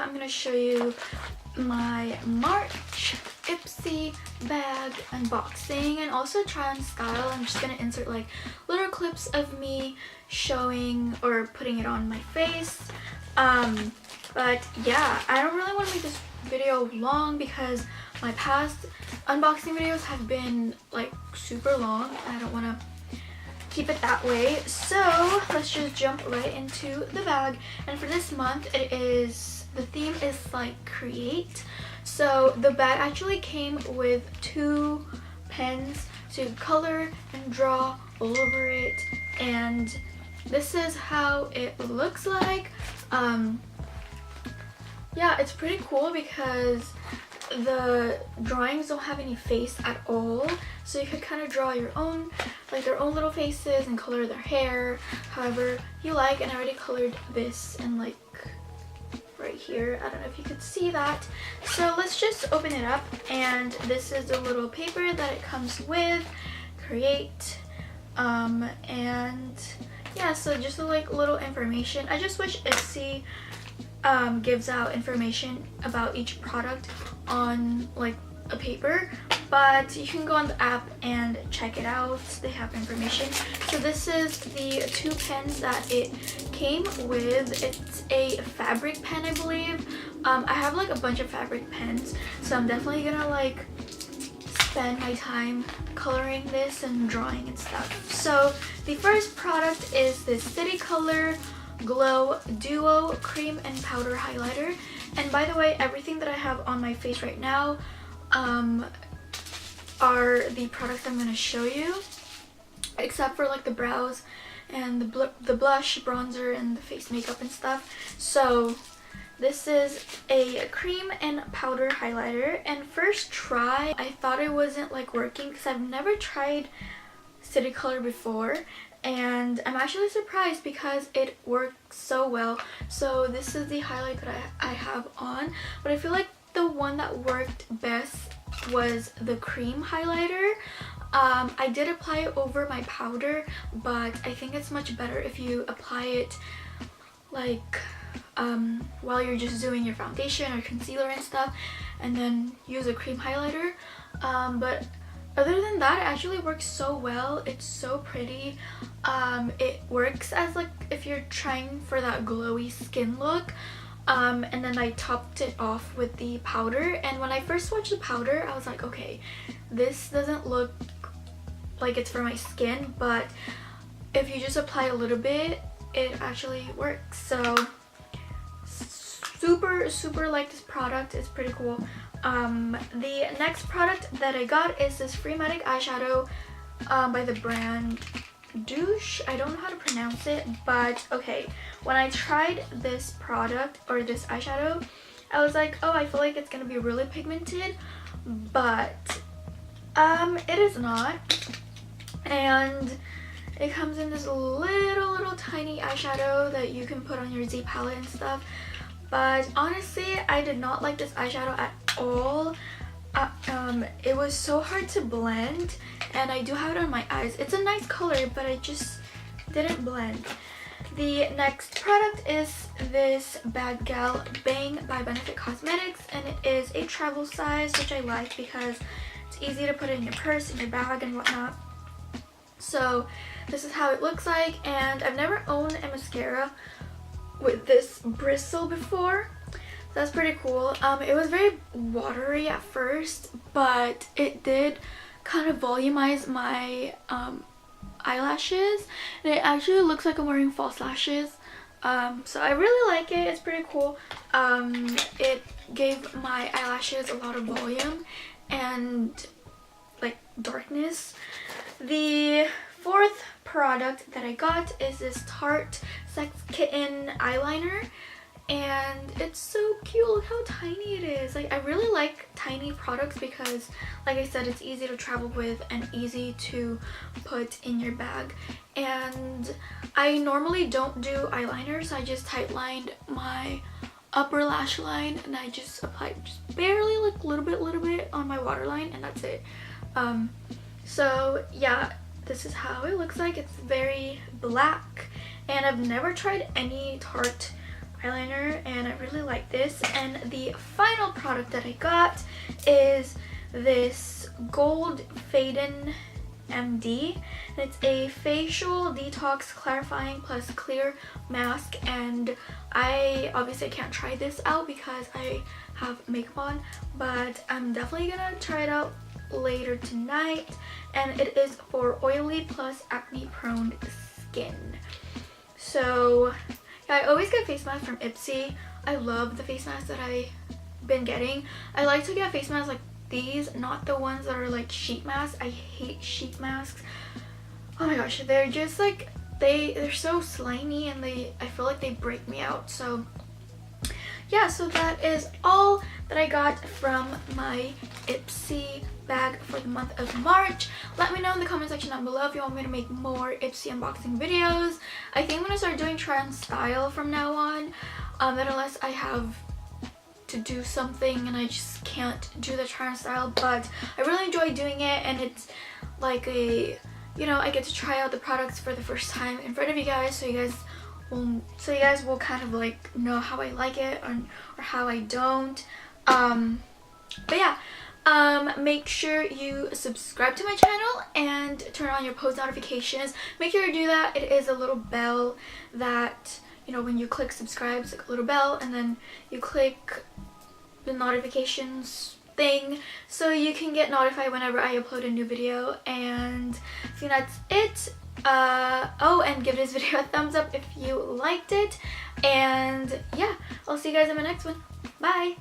I'm gonna show you my March IPSY bag unboxing and also try on style. I'm just gonna insert like little clips of me showing or putting it on my face. But yeah, I don't really want to make this video long because my past unboxing videos have been like super long. I don't want to keep it that way, so let's just jump right into the bag. And for this month, the theme is like create. So the bag actually came with 2 pens to color and draw all over it, and this is how it looks like. Yeah, it's pretty cool because the drawings don't have any face at all, so you could kind of draw your own, like their own little faces, and color their hair however you like. And I already colored this in like right here. I don't know if you could see that. So let's just open it up, and this is the little paper that it comes with. Create. And yeah, so just like little information. I just wish IPSY gives out information about each product on like a paper, but you can go on the app and check it out. They have information. So this is the 2 pens that it came with. It's a fabric pen, I believe. I have like a bunch of fabric pens, so I'm definitely gonna like spend my time coloring this and drawing and stuff. So the first product is this City Color Glow Duo Cream and Powder Highlighter. And by the way, everything that I have on my face right now are the products I'm going to show you, except for like the brows and the blush, bronzer, and the face makeup and stuff. So this is a cream and powder highlighter, and first try I thought it wasn't like working because I've never tried City Color before, and I'm actually surprised because it works so well. So this is the highlight that I have on, but I feel like the one that worked best was the cream highlighter. I did apply it over my powder, but I think it's much better if you apply it like while you're just doing your foundation or concealer and stuff, and then use a cream highlighter. But other than that, it actually works so well. It's so pretty. It works as like if you're trying for that glowy skin look. And then I topped it off with the powder, and when I first swatched the powder I was like, okay, this doesn't look like it's for my skin, but if you just apply a little bit it actually works. So super like this product. It's pretty cool. The next product that I got is this Freematic eyeshadow by the brand Douche. I don't know how to pronounce it, but okay, when I tried this product or this eyeshadow, I was like, oh, I feel like it's gonna be really pigmented, but it is not. And it comes in this little tiny eyeshadow that you can put on your Z palette and stuff. But honestly, I did not like this eyeshadow at all. It was so hard to blend, and I do have it on my eyes. It's a nice color, but I just didn't blend. The next product is this Bad Gal Bang by Benefit Cosmetics, and it is a travel size, which I like because it's easy to put it in your purse, in your bag, and whatnot. So this is how it looks like, and I've never owned a mascara with this bristle before. That's pretty cool. It was very watery at first, but it did kind of volumize my eyelashes, and it actually looks like I'm wearing false lashes. So I really like it. It's pretty cool. It gave my eyelashes a lot of volume and like darkness. The fourth product that I got is this Tarte Sex Kitten eyeliner, and it's so cute. Look how tiny it is. Like, I really like tiny products because, like I said, it's easy to travel with and easy to put in your bag. And I normally don't do eyeliner, so I just tightlined my upper lash line, and I just applied just barely, like little bit on my waterline, and that's it. So yeah, this is how it looks like. It's very black, and I've never tried any Tarte eyeliner, and I really like this. And the final product that I got is this Gold Faden MD. And it's a facial detox clarifying plus clear mask, and I obviously can't try this out because I have makeup on, but I'm definitely gonna try it out later tonight. And it is for oily plus acne prone skin. So yeah, I always get face masks from IPSY. I love the face masks that I've been getting. I like to get face masks like these, not the ones that are like sheet masks. I hate sheet masks. Oh my gosh, they're just like they're so slimy, and I feel like they break me out. So yeah, so that is all that I got from my IPSY bag for the month of March. Let me know in the comment section down below if you want me to make more IPSY unboxing videos. I think I'm gonna start doing try on style from now on, that unless I have to do something and I just can't do the try on style. But I really enjoy doing it, and it's like a, you know, I get to try out the products for the first time in front of you guys, so you guys will kind of like know how I like it or how I don't. But yeah, make sure you subscribe to my channel and turn on your post notifications. Make sure you do that. It is a little bell that, you know, when you click subscribe, it's like a little bell, and then you click the notifications thing so you can get notified whenever I upload a new video. And I think that's it. Oh, and give this video a thumbs up if you liked it. And yeah, I'll see you guys in my next one. Bye.